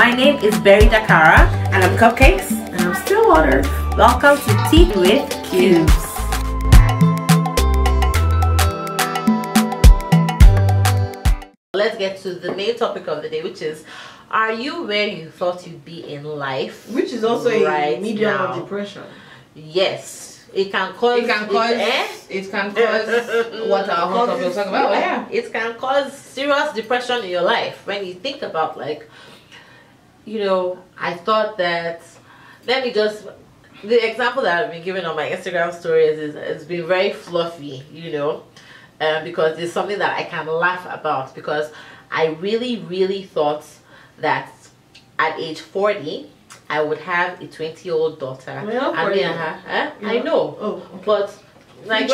My name is Dakara. And I'm Cupcakes. And I'm Stillwaters. Welcome to Tea with Cubes. Let's get to the main topic of the day, which is, are you where you thought you'd be in life? Which is also a medium of depression. Yes. It can cause what our whole topic was talking about. Yeah. It can cause serious depression in your life when you think about, like, you know, I thought that, the example that I've been giving on my Instagram stories is it's been very fluffy, you know, because it's something that I can laugh about, because I really thought that at age 40 I would have a 20-year-old daughter. I know. Oh, okay. But like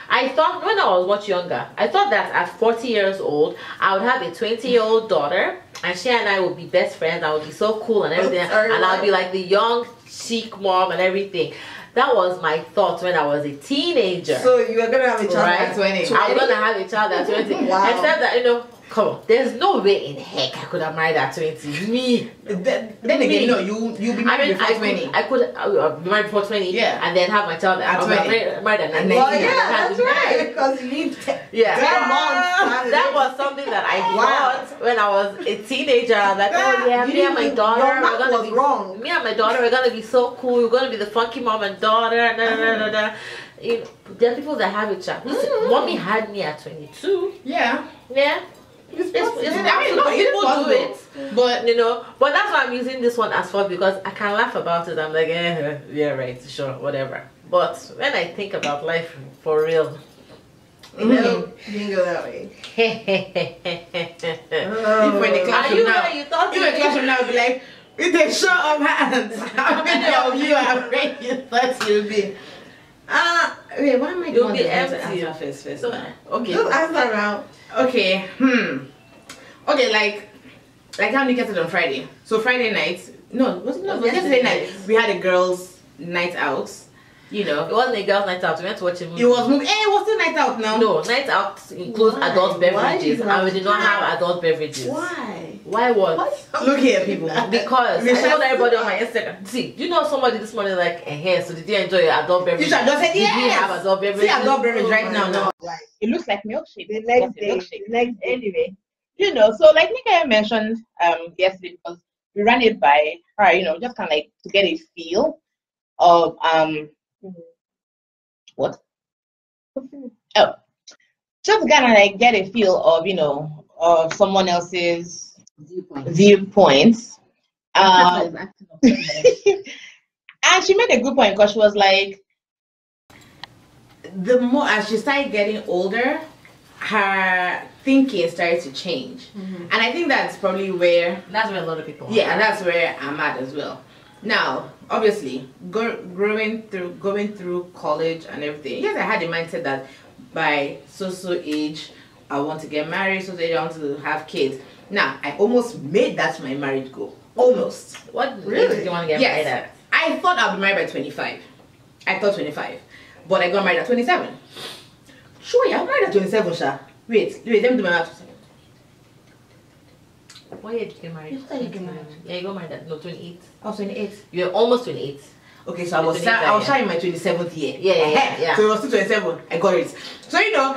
I thought when I was much younger, I thought that at 40 years old I would have a 20-year-old daughter, and she and I would be best friends. I would be so cool and everything, and I'll be like the young chic mom and everything. That was my thought when I was a teenager. So you were gonna have a child at 20? I was gonna have a child at 20. Wow. Except that, you know, come on, there's no way in heck I could have married at 20. Me. Then again, no, you'll be married before 20. I could be married before 20, yeah, and then have my child at 20. Married at 19. Well, yeah, that's right, because you need 10 months. That was something that I thought when I was a teenager. Like, oh yeah, me and my daughter, me and my daughter, we're gonna be so cool. We're gonna be the funky mom and daughter. You know, there are people that have a child. Mommy had me at 22. Yeah. It's people do it, but you know. But that's why I'm using this one as fun, because I can laugh about it. I'm like, yeah, right, sure, whatever. But when I think about life for real, no, you didn't go that way. If we're in the classroom now, you thought you were in the classroom now, be like, with a show of hands, how many of you are where you thought you'd be? Wait, why am I You'll be empty. First. So, okay. Just answer around. Okay. Okay, like how many kids on Friday? So Friday night. No, was it not? Yesterday night. We had a girls' night out. You know, it wasn't a girls' night out. We went to watch a movie. It was movie. It was still night out now. No, night out includes adult beverages, and we did not have adult beverages. Why? Why what? Look here, people. Because I told everybody on my Instagram. See, you know, somebody this morning like, so did you enjoy your adult beverage? You just said yes. Did you have adult beverage? See adult beverage right now. No. It looks like milkshake. The next day. Anyway, you know, so like Nika mentioned yesterday, because we ran it by her, you know, just kind of like to get a feel of what? Oh, just kind of like get a feel of, you know, of someone else's viewpoints. And she made a good point, because she was like, the more as she started getting older, her thinking started to change, and I think that's probably where a lot of people and that's where I'm at as well. Now, obviously, going through college and everything, yes, I had the mindset that by so age I want to get married, so age I want to have kids. Now, I almost made that my marriage goal. Almost. What really did you want to get married at? I thought I'd be married by 25. I thought 25, but I got married at 27. Sure, yeah, I'm married at 27, Sha. Wait, let me do my math. What year did you get married? You married? Yeah, you got married at 28. I was 28. You're almost 28. Okay, so I was in my 27th year. Yeah. So it was still 27. I got it. So you know,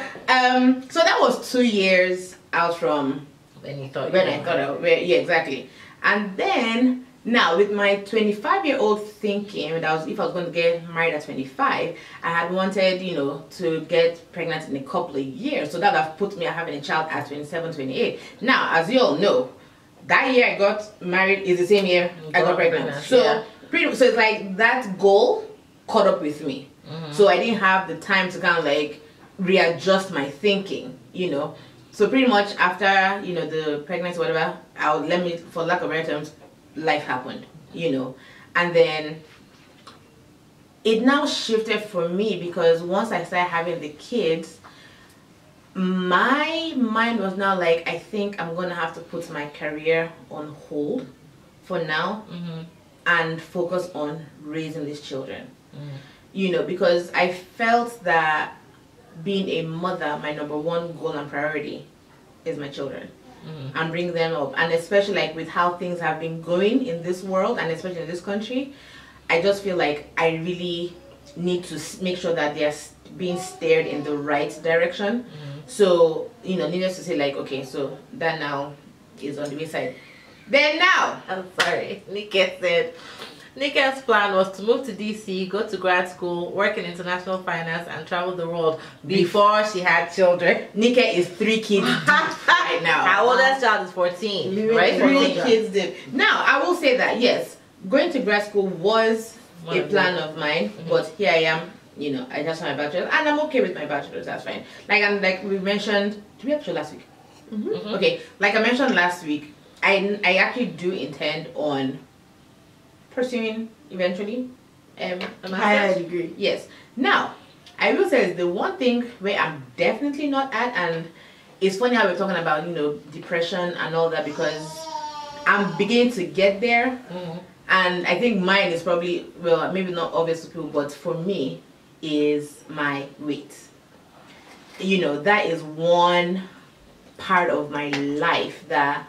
so that was 2 years out from when you thought. Yeah, exactly. And then now with my 25-year-old thinking, if I was going to get married at 25, I had wanted, you know, to get pregnant in a couple of years. So that would have put me having a child at 27, 28. Now, as you all know, that year I got married is the same year I got pregnant. So so it's like that goal caught up with me. So I didn't have the time to kind of like readjust my thinking, you know. So pretty much after, you know, the pregnancy, whatever, for lack of better terms, life happened, you know. And then it now shifted for me, because once I started having the kids, my mind was now like, I think I'm gonna have to put my career on hold for now and focus on raising these children, you know, because I felt that being a mother, my #1 goal and priority is my children. and bring them up. And especially like with how things have been going in this world and especially in this country, I just feel like I really need to make sure that they're being steered in the right direction. So, you know, needless to say, like, okay, so that now is on the wayside. Then now, I'm sorry, Nika said Nika's plan was to move to DC, go to grad school, work in international finance, and travel the world before she had children. Nika is 3 kids right now. Her oldest child is 14, right? 3 kids did. Now, I will say that, yes, going to grad school was a plan of mine, but here I am, you know, I just want my bachelor's, and I'm okay with my bachelor's, that's fine. Like we mentioned, did we have show last week? Okay, like I mentioned last week, I actually do intend on pursuing eventually a higher degree. Yes. Now, I will say the one thing where I'm definitely not at, and it's funny how we're talking about, you know, depression and all that, because I'm beginning to get there. And I think mine is probably, well, maybe not obvious to people, but for me is my weight. You know, that is one part of my life that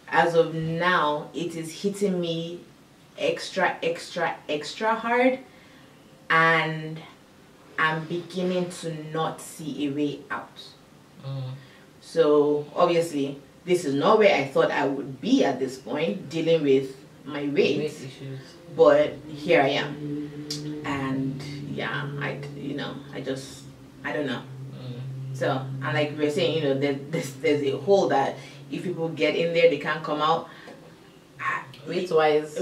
as of now, it is hitting me extra hard, and I'm beginning to not see a way out. So obviously this is not where I thought I would be at this point, dealing with my weight issues, but here I am. And yeah, I don't know. So, and like we were saying, you know, there's a hole that if people get in there, they can't come out. Weight wise,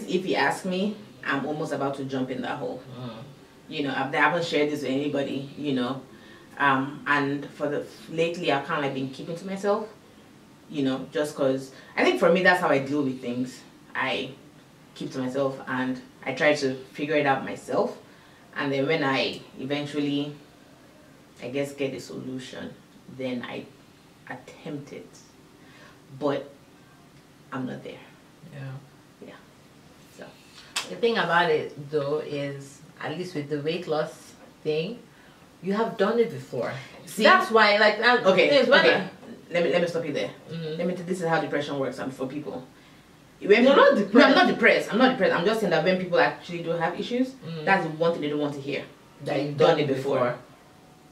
if you ask me, I'm almost about to jump in that hole. You know, I haven't shared this with anybody, you know, and lately I've kind of like been keeping to myself, you know, just because I think for me that's how I deal with things. I keep to myself and I try to figure it out myself, and then when I eventually, I guess, get a solution, then I attempt it, but I'm not there. Yeah. So the thing about it though is, at least with the weight loss thing, you have done it before. See, that's why, like, okay. Let me stop you there. This is how depression works for people. You're not depressed. No, I'm not depressed. I'm just saying that when people actually do have issues, that's the one thing they don't want to hear. That you've done it before.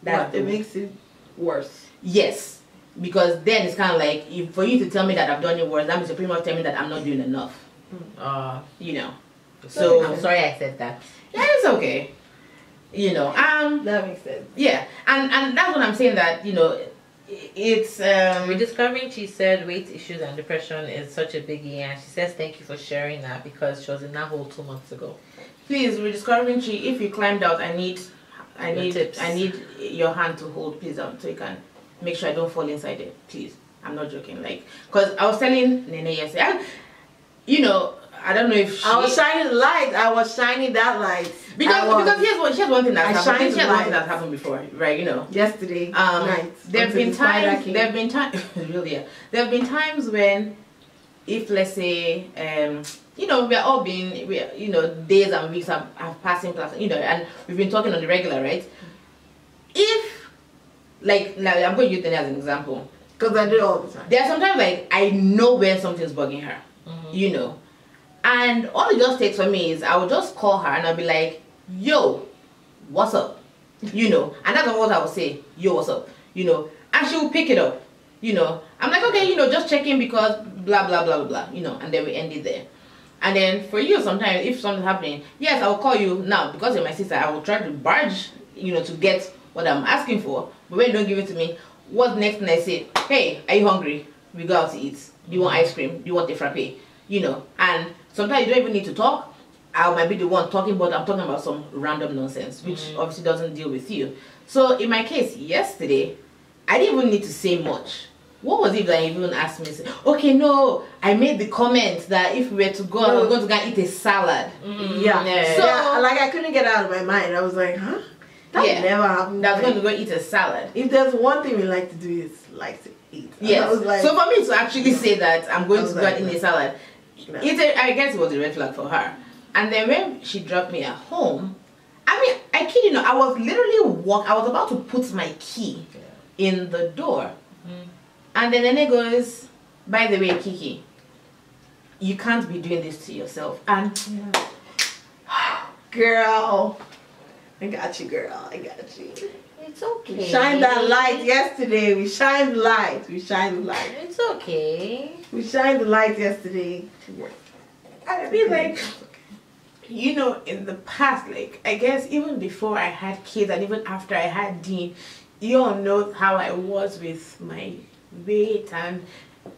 It makes it worse. Yes, because then it's kind of like, for you to tell me that I've done it worse, that means you're pretty much telling me that I'm not doing enough. You know. So I'm sorry I said that. Yeah, it's okay. You know, that makes sense. Yeah, and that's what I'm saying, that, you know, it's rediscovering, she said, weight issues and depression is such a biggie, and she says thank you for sharing that because she was in that hole 2 months ago. Please, rediscovering, if you climbed out, I need your hand to hold, please, so you can make sure I don't fall inside it, please. I'm not joking, like, because I was telling Nene yesterday, you know, I don't know if I was shining the light. I was shining that light. Because here's one thing that's happened before, right? You know, yesterday night. There have been times really, yeah. There have been times when, if let's say, you know, you know, days and weeks have passing class, you know, and we've been talking on the regular, right? If, like I'm going to use Nene as an example, because I do it all the time. There are sometimes like I know when something's bugging her, you know. And all it just takes for me is I will just call her and I'll be like, yo, what's up? You know, and that's what I will say, yo, what's up? You know, and she will pick it up, you know. I'm like, okay, you know, just checking because blah, blah, blah, blah, blah, you know, and then we end it there. And then for you, sometimes if something's happening, yes, I will call you now because you're my sister. I will try to barge, you know, to get what I'm asking for. But when you don't give it to me, what's next thing I say? Hey, are you hungry? We go out to eat. Do you want ice cream? Do you want a frappe? You know, and sometimes you don't even need to talk. I might be the one talking, but I'm talking about some random nonsense, which obviously doesn't deal with you. So in my case, yesterday, I didn't even need to say much. What was it that you even asked me? Okay, no, I made the comment that if we were to go, I was going to go and eat a salad. Yeah. So, like, I couldn't get it out of my mind. I was like, huh? That never happened. I was going to go eat a salad. If there's one thing we like to do, is like to eat. Yes. Like, so for me to actually say that I'm going to go and eat a salad, I guess it was a red flag for her. And then when she dropped me at home, I mean, I kid you not, I was literally I was about to put my key in the door. And then Nene goes, by the way, Kiki, you can't be doing this to yourself. And Girl, I got you, girl. I got you. It's okay. We shined that light yesterday. We shined the light. We shined the light. It's okay. We shined the light yesterday. I feel like, you know, in the past, like, I guess even before I had kids and even after I had Dean, you all know how I was with my weight. And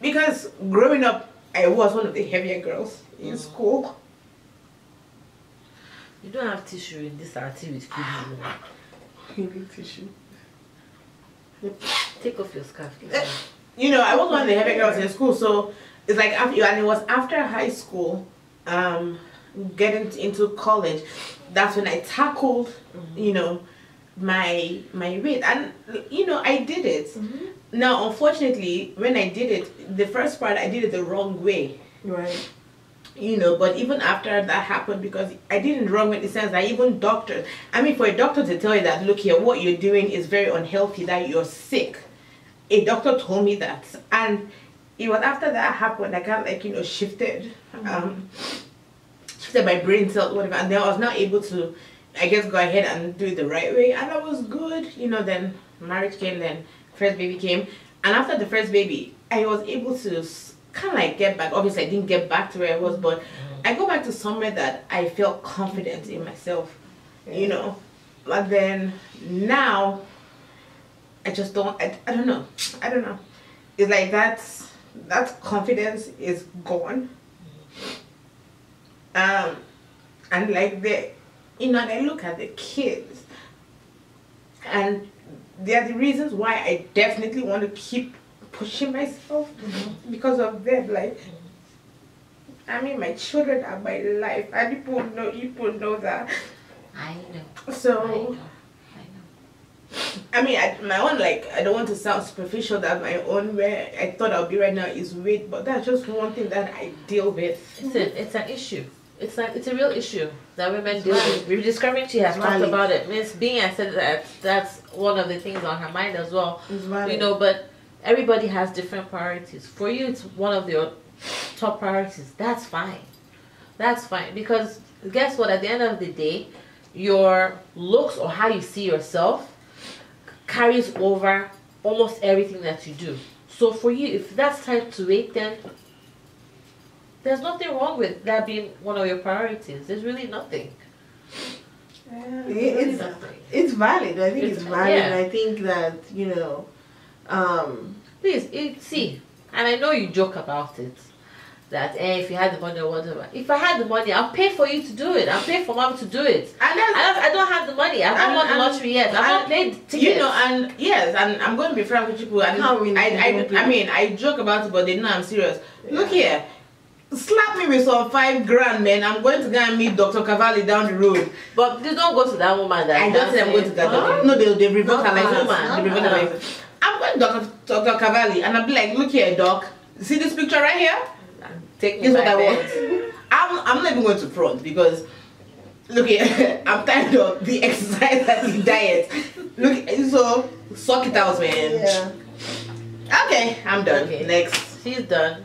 because growing up, I was one of the heavier girls in school. You don't have tissue in this arty with kids. You need tissue. Take off your scarf. You know, I was one of the heavier girls in school, so it's like after, and it was after high school, getting into college, that's when I tackled, you know, my weight, and you know, I did it. Now, unfortunately, when I did it, the first part I did it the wrong way. Right. You know, but even after that happened, because I did it wrong way in the sense that even doctors, I mean, for a doctor to tell you that, look here, what you're doing is very unhealthy, that you're sick. A doctor told me that, and it was after that happened, I kind of like, you know, shifted my brain cells, whatever, and then I was not able to, I guess, go ahead and do it the right way, and that was good. You know, then marriage came, then first baby came, and after the first baby, I was able to kind of like get back. Obviously, I didn't get back to where I was, but I go back to somewhere that I felt confident in myself, you know. But then now, I just don't. I don't know. I don't know. It's like that confidence is gone. And like you know, I look at the kids, and there are the reasons why I definitely want to keep pushing myself because of them. Like, I mean, my children are my life, and people know that. I know. So, I mean, my own, like, I don't want to sound superficial, that my own where I thought I'll be right now is weight, but that's just one thing that I deal with. It's an issue. It's a real issue that women deal with. Discriminatory has talked about it. Miss Bing has said that that's one of the things on her mind as well. You know, but everybody has different priorities. For you, it's one of your top priorities. That's fine. That's fine, because guess what? At the end of the day, your looks or how you see yourself carries over almost everything that you do. So for you, if that's tied to weight, then there's nothing wrong with that being one of your priorities. There's really nothing. It's valid. I think it's valid. Yeah. I think that, you know, Please, see, and I know you joke about it, that if you had the money or whatever. If I had the money, I'll pay for you to do it. I'll pay for mom to do it. And I don't have the money. I've not won the lottery yet. I've not paid tickets. You know, and yes, and I'm going to be frank with people. And I mean, I joke about it, but they know I'm serious. Yeah. Look here. Slap me with some $5,000, man. I'm going to go and meet Dr. Cavalli down the road. But you don't go to that woman that I don't say I'm going to that. Huh? No, they revoke her license. They revoke her license. I'm going to Dr. Cavalli, and I'll be like, look here, doc. See this picture right here? Take me what I want. I'm not even going to front, because look here, I'm tired of the exercise and the diet. Look, so suck it out, man. Yeah. Okay, I'm done. Okay. Next. She's done.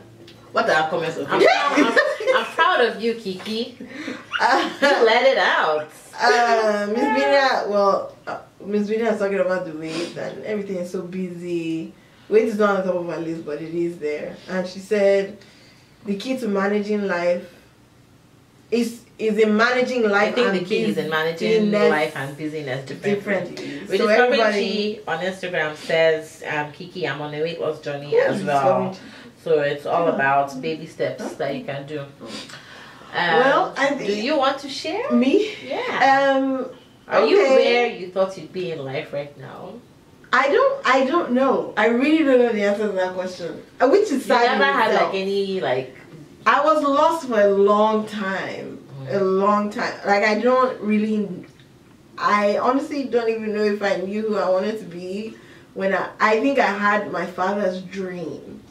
What are our comments? Okay. I'm proud of you, Kiki. You let it out. Miss Vinia is talking about the weight, and everything is so busy. Weight is not on top of our list, but it is there. And she said the key to managing life is in managing life. I think the key is in managing life and busyness differently. Which so is everybody on Instagram says, Kiki, I'm on a weight loss journey as well. So it's all about baby steps that you can do. Well, do you want to share? Me? Yeah. Are you where you thought you'd be in life right now? I don't know. I really don't know the answer to that question. Which is sad. You never had like any like. I was lost for a long time. A long time. Like I honestly don't even know if I knew who I wanted to be when I think I had my father's dream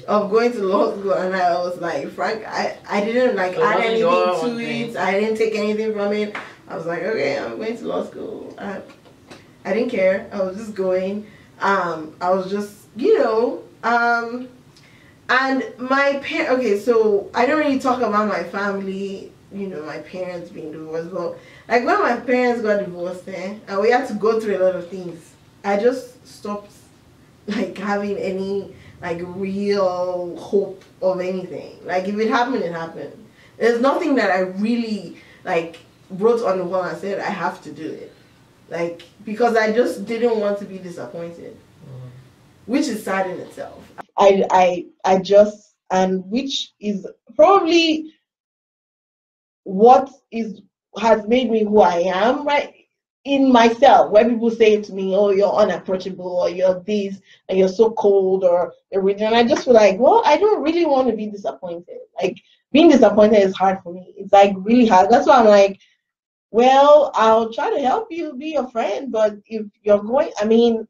of going to law school, and I was like, Frank, I didn't like add anything to it. I didn't take anything from it. I was like, okay, I'm going to law school. I didn't care. I was just going. I was just you know, and my okay, so I don't really talk about my family, you know, my parents being divorced, but like when my parents got divorced, and we had to go through a lot of things, I just stopped like having any like real hope of anything. Like if it happened, it happened. There's nothing that I really like wrote on the wall and said I have to do it. Like because I just didn't want to be disappointed. Which is sad in itself. I just, and which is probably what is has made me who I am, right? In myself, when people say to me, "Oh, you're unapproachable," or "You're this," and "You're so cold," or everything, and I just feel like, well, I don't really want to be disappointed. Like being disappointed is hard for me. It's like really hard. That's why I'm like, well, I'll try to help you, be your friend, but if you're going, I mean,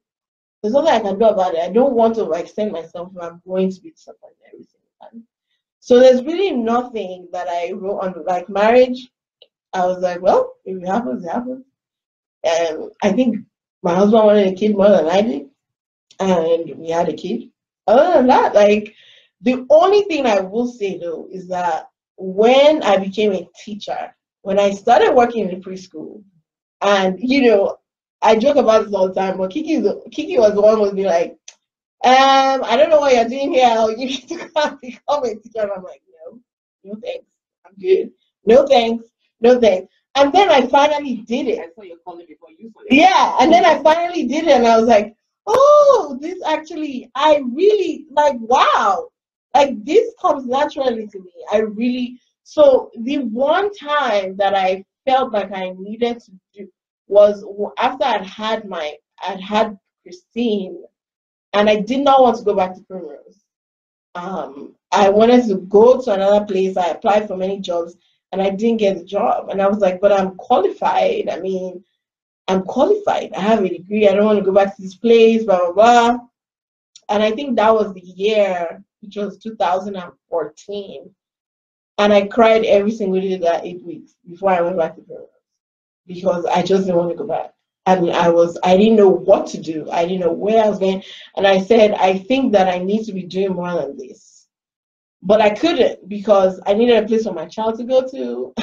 there's nothing I can do about it. I don't want to extend myself if I'm going to be disappointed every single time. So there's really nothing that I wrote on like marriage. I was like, well, if it happens, it happens. And I think my husband wanted a kid more than I did, and we had a kid. Other than that, like the only thing I will say though is that when I became a teacher, when I started working in preschool, and you know, I joke about this all the time, but Kiki was the one who was be like, I don't know what you're doing here. You need to come become a teacher. And I'm like, no, no thanks. I'm good. No thanks. No thanks. And then I finally did it. I saw your calling before you saw it. Yeah, and then I finally did it, and I was like, oh, this actually, I really like, wow, like this comes naturally to me. I really, so the one time that I felt like I needed to do was after I'd had Christine, and I did not want to go back to Primrose. I wanted to go to another place. I applied for many jobs and I didn't get the job. And I was like, but I'm qualified. I mean, I'm qualified. I have a degree. I don't want to go back to this place, blah, blah, blah. And I think that was the year, which was 2014. And I cried every single day that 8 weeks before I went back to Primrose because I just didn't want to go back. And I didn't know what to do. I didn't know where I was going. And I said, I think that I need to be doing more than this. But I couldn't because I needed a place for my child to go to.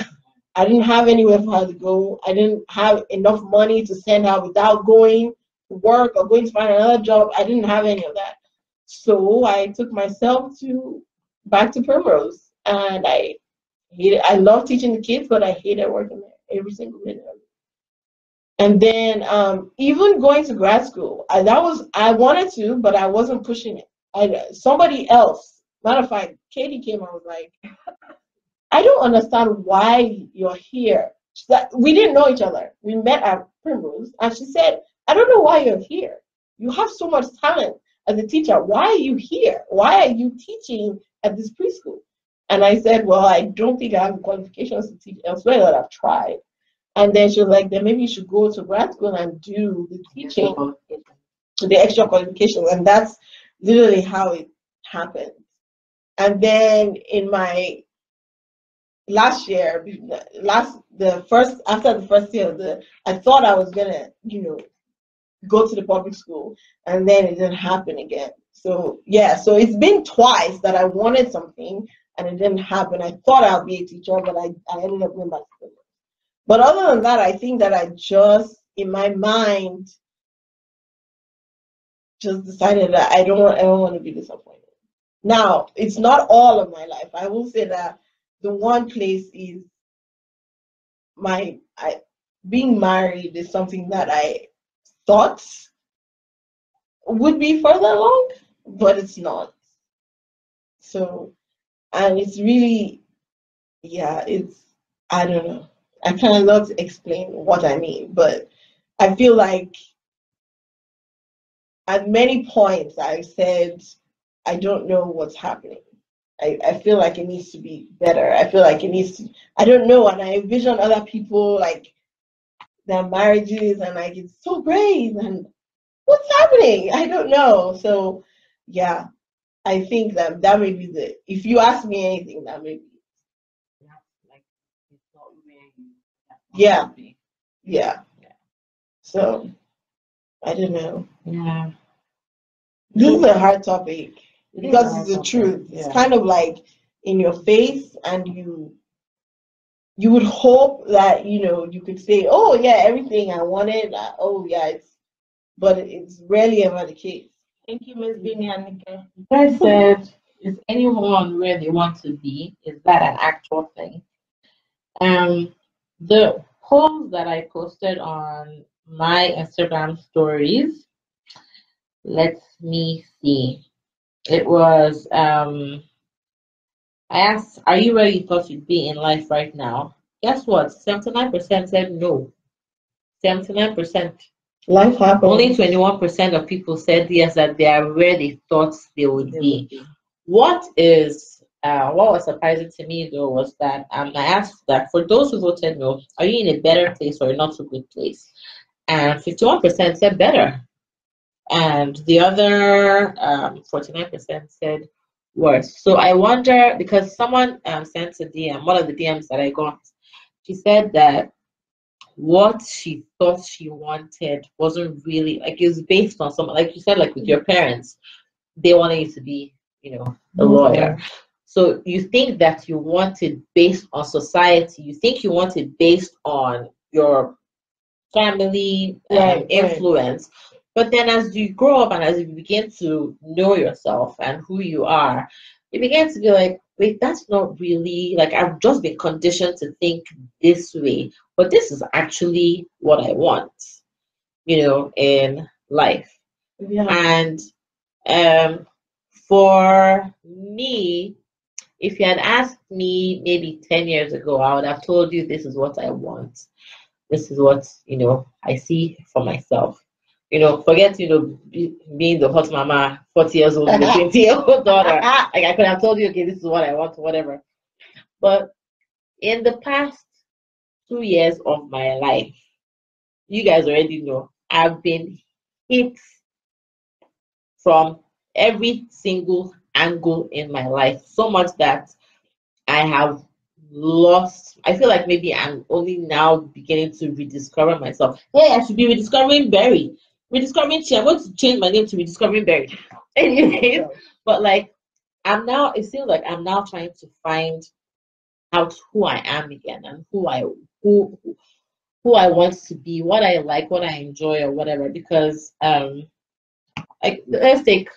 I didn't have anywhere for her to go. I didn't have enough money to send her without going to work or going to find another job. I didn't have any of that. So I took myself back to Primrose. And I love teaching the kids, but I hated working there every single minute of it. And then even going to grad school, I wanted to, but I wasn't pushing it. Somebody else, matter of fact, Katie came and was like, I don't understand why you're here. We didn't know each other. We met at Primrose, and she said, I don't know why you're here. You have so much talent as a teacher. Why are you here? Why are you teaching at this preschool? And I said, well, I don't think I have qualifications to teach elsewhere that I've tried. And then she was like, then maybe you should go to grad school and do the teaching, the extra qualifications. And that's literally how it happened. And then in my last year, after the first year, I thought I was gonna, go to the public school, and then it didn't happen again. So yeah, so it's been twice that I wanted something and it didn't happen. I thought I'd be a teacher, but I ended up going back to school. But other than that, I think that I just, in my mind, just decided that I don't want to be disappointed. Now, it's not all of my life. I will say that the one place is being married is something that I thought would be further along, but it's not. So, and it's really, yeah, I don't know. I kind of love to explain what I mean, but I feel like at many points I said, I don't know what's happening. I feel like it needs to be better. I feel like it needs to, I don't know. And I envision other people like their marriages and like it's so great. And what's happening? I don't know. So yeah, I think that may be if you ask me anything, that may be. Yeah. Yeah. So I don't know. Yeah. This is a hard topic because it's the hard truth. topic, It's yeah. kind of like in your face, and you would hope that you could say, "Oh yeah, everything I wanted." Oh yeah, but it's rarely ever the case. Thank you, Miss Bini and Nika. I said, is anyone where they want to be? Is that an actual thing? The polls that I posted on my Instagram stories, let me see. It was I asked, are you where you thought you'd be in life right now? Guess what? 79% said no. 79%. Life happens. Only 21% of people said yes, that they are where they thought they would be. What was surprising to me though was that I asked that for those who voted no, are you in a better place or not so good place? And 51% said better, and the other 49% said worse. So I wonder, because someone sent a DM, one of the DMs that I got, she said that what she thought she wanted wasn't really like, it was based on some, like you said, like with your parents, they wanted you to be, a lawyer. So you think that you want it based on society, you think you want it based on your family influence. But then as you grow up and as you begin to know yourself and who you are, you begin to be like, wait, that's not really, like, I've just been conditioned to think this way, but this is actually what I want, in life. Yeah. And for me, if you had asked me maybe 10 years ago, I would have told you this is what I want. This is what, I see for myself. Forget, being the hot mama, 40 years old, with a 20-year-old daughter. Like, I could have told you, okay, this is what I want, whatever. But in the past 2 years of my life, you guys already know, I've been hit from every single angle in my life, so much that I have lost. I feel like maybe I'm only now beginning to rediscover myself. Hey, I should be rediscovering Berry, rediscovering Chi. I'm going to change my name to Rediscovering Berry. Anyways, but like, it seems like I'm now trying to find out who I am again, and who I want to be, what I like, what I enjoy, or whatever. Because like, let's take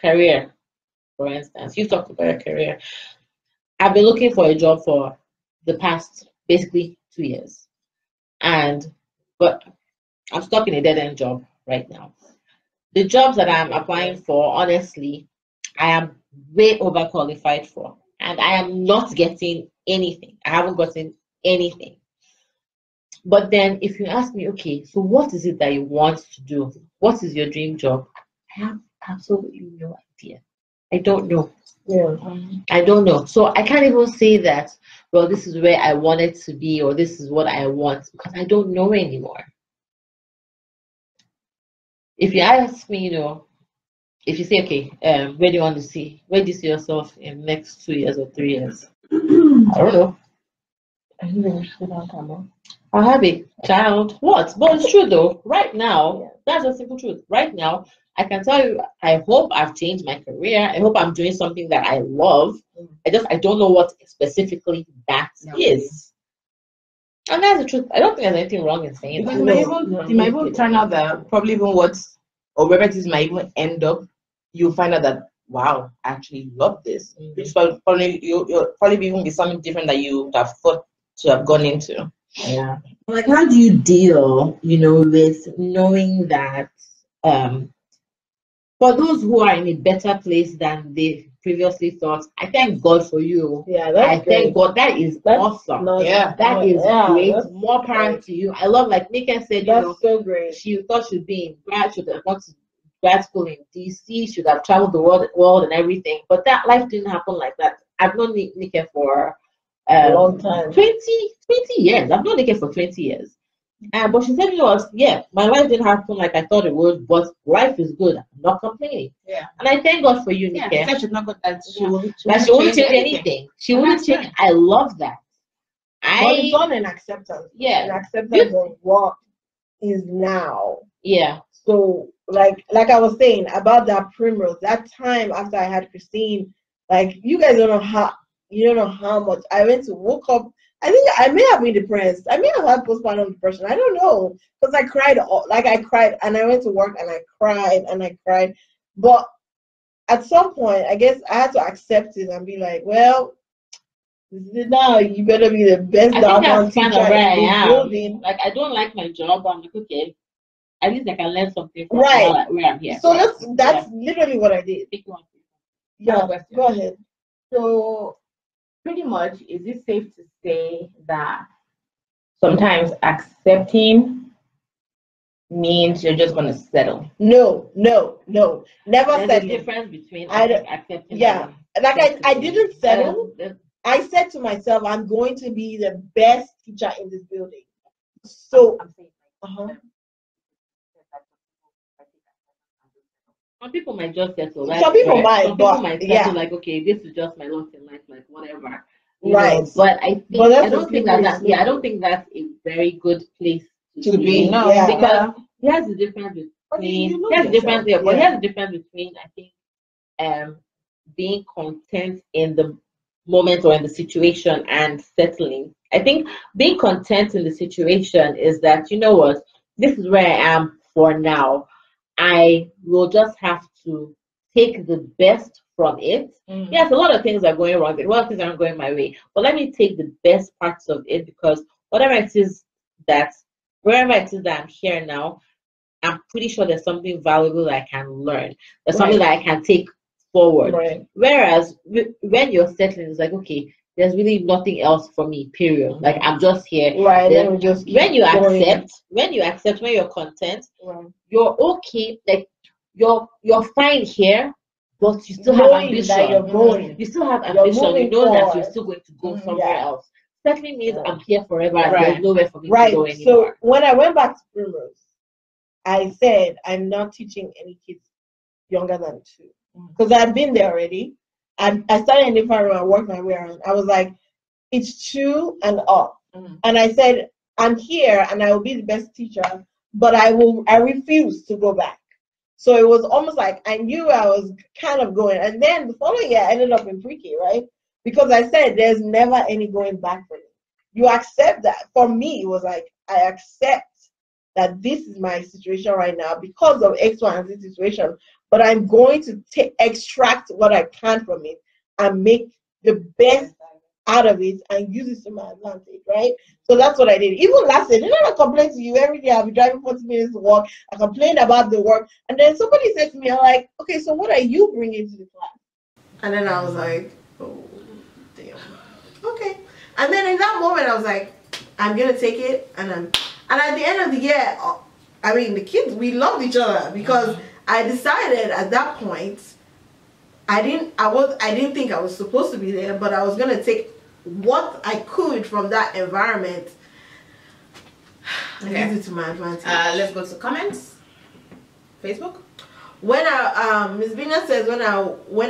career for instance. You talked about your career. I've been looking for a job for the past basically 2 years, but I'm stuck in a dead end job right now. The jobs that I'm applying for, honestly, I am way overqualified for, and I am not getting anything. I haven't gotten anything. But then, if you ask me, okay, so what is it that you want to do? What is your dream job? I have absolutely no idea. I don't know. Yeah. I don't know. So I can't even say that, well, this is where I want it to be, or this is what I want, because I don't know anymore. If you ask me, if you say, okay, where do you want to see? Where do you see yourself in the next 2 years or 3 years? I don't know. I'll have a child. What? But it's true though. Right now, that's a simple truth. Right now, I can tell you, I hope I've changed my career. I hope I'm doing something that I love. I don't know what specifically that is. And that's the truth. I don't think there's anything wrong in saying Because that. it might even turn out that probably even or wherever it is might even end up, you'll find out that, wow, I actually love this. Which probably you'll probably even be something different that you have thought to have gone into. Yeah. Like, how do you deal, with knowing that for those who are in a better place than they previously thought, I thank God for you. Yeah, that's thank God. That's awesome. That is great. More power to you. I love, like Nika said, that's so great. She thought she'd be in should have gone to grad school in DC, should have traveled the world and everything. But that life didn't happen like that. I've known Nika for a long time. 20 years. I've known Nika for 20 years. But she said, my life didn't happen like I thought it would, but life is good. I'm not complaining. Yeah. And I thank God for you, Nika. Yeah, she's not good that she won't change anything. She wouldn't change. I love that. But it's all an acceptance. Yeah. An acceptance of what is now. Yeah. So like I was saying about that primrose, that time after I had Christine, like you guys don't know how much I went to woke up. I think I may have been depressed. I may have had postpartum depression. I don't know because I cried. I cried, and I went to work and I cried and I cried. But at some point, I guess I had to accept it and be like, well, now you better be the best doggone teacher in this building. Like I don't like my job, but I'm like, okay, at least I can learn something from right where I'm here. So that's literally what I did. Yeah, go ahead. So pretty much, is it safe to say that sometimes accepting means you're just gonna settle? No. Never There's settle. a difference between accepting. Yeah, like I didn't settle. I said to myself, I'm going to be the best teacher in this building. So, some people might just settle. Some people might settle like, okay, this is just my lot in life, like whatever. Right. But I don't think that's a very good place to be. No, because here's the difference between I think being content in the moment or in the situation and settling. I think being content in the situation is that, you know what, this is where I am for now. I will just have to take the best from it. Yes, a lot of things are going wrong. A lot of things aren't going my way. But let me take the best parts of it, because wherever it is that I'm here now, I'm pretty sure there's something valuable that I can learn. There's something that I can take forward. Right. Whereas when you're settling, it's like, okay, there's really nothing else for me, period. Like I'm just here. Right. When you accept, when you're content, you're okay, like you're fine here, but you still have ambition. That you're going. You still have ambition. You know forward. that you're still going to go somewhere else. Settling means I'm here forever and there's nowhere for me to go anymore. So when I went back to Primrose, I said I'm not teaching any kids younger than 2. Because I'd been there already. I started in the room and worked my way around. I was like, it's 2 and up. And I said, I'm here and I will be the best teacher, but I refuse to go back. So it was almost like I knew I was kind of going. And then the following year I ended up in pre-K, right? Because I said there's never any going back for me. You accept that. For me, it was like I accept that this is my situation right now because of X, Y, and Z situation. But I'm going to extract what I can from it and make the best out of it and use it to my advantage, right? So that's what I did. Even last year, didn't I complain to you every day? I'll be driving 40 minutes to work. I complained about the work. And then somebody said to me, I'm like, okay, so what are you bringing to the class? And then I was like, oh, damn. Okay. And then in that moment, I was like, I'm going to take it. And at the end of the year, I mean, the kids, we loved each other because I decided at that point, I didn't think I was supposed to be there, but I was going to take what I could from that environment and use it to my advantage. Let's go to comments. Facebook. When Ms. Bina says, when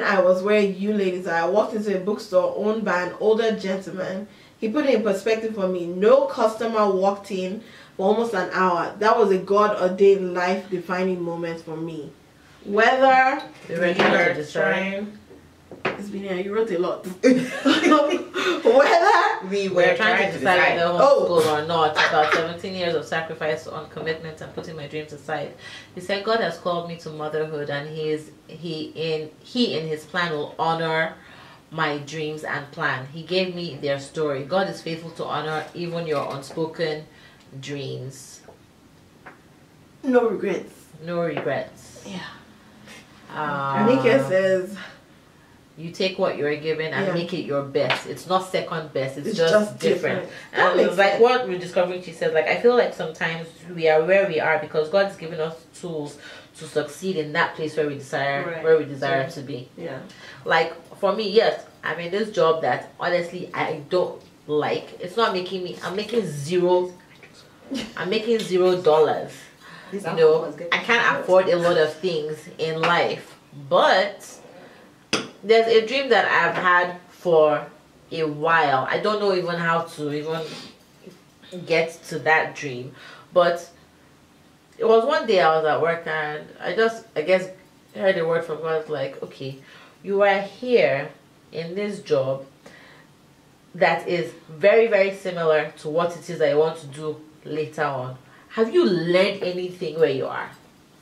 I was where you ladies are, I walked into a bookstore owned by an older gentleman. He put it in perspective for me. No customer walked in for almost an hour. That was a God-ordained life-defining moment for me. Whether they were trying. Ms. Bina, you wrote a lot. Whether we were trying to decide whether homeschool or not, about 17 years of sacrifice on commitment and putting my dreams aside. He said God has called me to motherhood, and he in his plan will honor my dreams and plan. He gave me their story. God is faithful to honor even your unspoken dreams. No regrets. No regrets. Yeah. Anika says, you take what you're given and make it your best. It's not second best. It's just different. And it's like what we're discovering. She says, like, I feel like sometimes we are where we are because God has given us tools to succeed in that place where we desire to be. Yeah. Like for me, yes, I'm in this job that honestly I don't like. It's not making me. I'm making $0. You know, I can't afford a lot of things in life, but there's a dream that I've had for a while. I don't know even how to even get to that dream, but it was one day I was at work and I guess heard a word from God like, okay, you are here in this job that is very, very similar to what it is that you want to do later on. Have you learned anything where you are?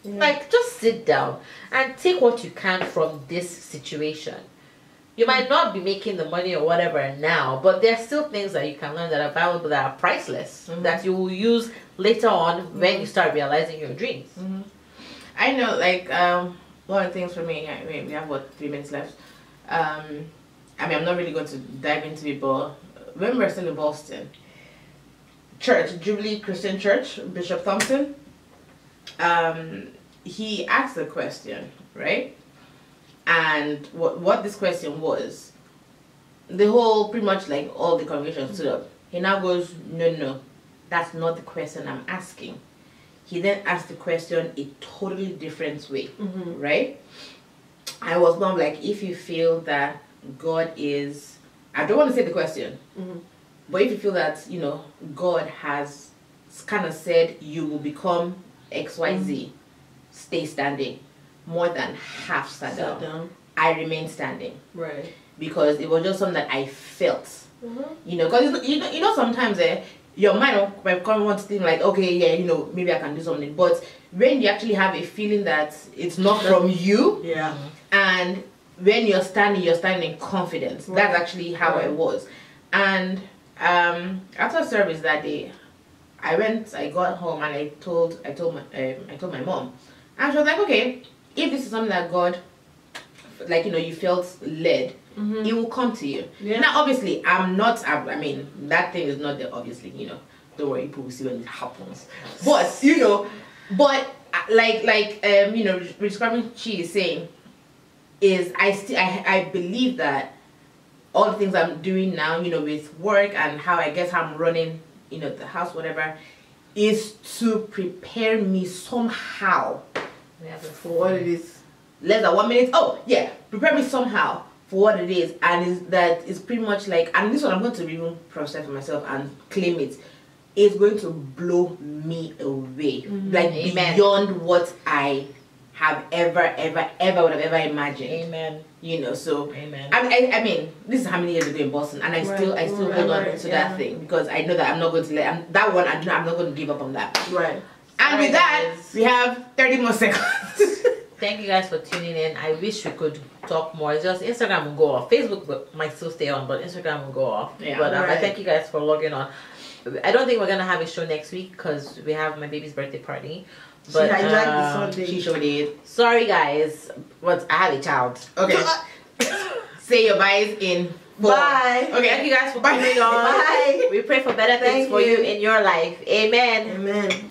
Yeah. Like, just sit down and take what you can from this situation. You might not be making the money or whatever now, but there are still things that you can learn that are valuable, that are priceless, that you will use later on when you start realizing your dreams. I know, like, one of the things for me, we have, what, 3 minutes left? I mean, I'm not really going to dive into it, but when we were still in Boston, church, Jubilee Christian Church, Bishop Thompson, he asked a question, right? And what this question was, the whole, pretty much like all the congregation stood up. He now goes, no, that's not the question I'm asking. He then asked the question a totally different way, right? I was not like, if you feel that God is, I don't want to say the question, but if you feel that, you know, God has kind of said you will become XYZ, stay standing. More than half sat down. I remained standing. Right. Because it was just something that I felt. You know, because you know sometimes your mind will come on to think like, okay, yeah, you know, maybe I can do something. But when you actually have a feeling that it's not from you, and when you're standing in confidence. Right. That's actually how I was. And after service that day, I got home and I told my mom, and she was like, okay, if this is something that God, like, you know, you felt led, it will come to you. Yeah. Now, obviously, I mean, that thing is not there, obviously, you know. Don't worry, people will see when it happens. But, you know, like, you know, describing she is saying, is I believe that all the things I'm doing now, you know, with work and how I guess I'm running, you know, the house, whatever, is to prepare me somehow for what it is. Less than 1 minute. Oh yeah, prepare me somehow for what it is, and is pretty much like, and this one I'm going to even process for myself and claim it. It's going to blow me away, like beyond what I have ever would have ever imagined. Amen. You know, so amen. I mean, this is how many years ago in Boston, and I still hold on to that thing, because I know that I'm not going to let that one. I'm not going to give up on that. Right. And with that, we have 30 more seconds. Thank you guys for tuning in. I wish we could talk more. It's just Instagram will go off. Facebook might still stay on, but Instagram will go off. Yeah. But I thank you guys for logging on. I don't think we're gonna have a show next week because we have my baby's birthday party. But she sure did. Sorry guys, but I have a child. Okay. Say your byes in 4. Bye. Okay. Thank you guys for coming on. Bye. We pray for better things for you in your life. Amen. Amen.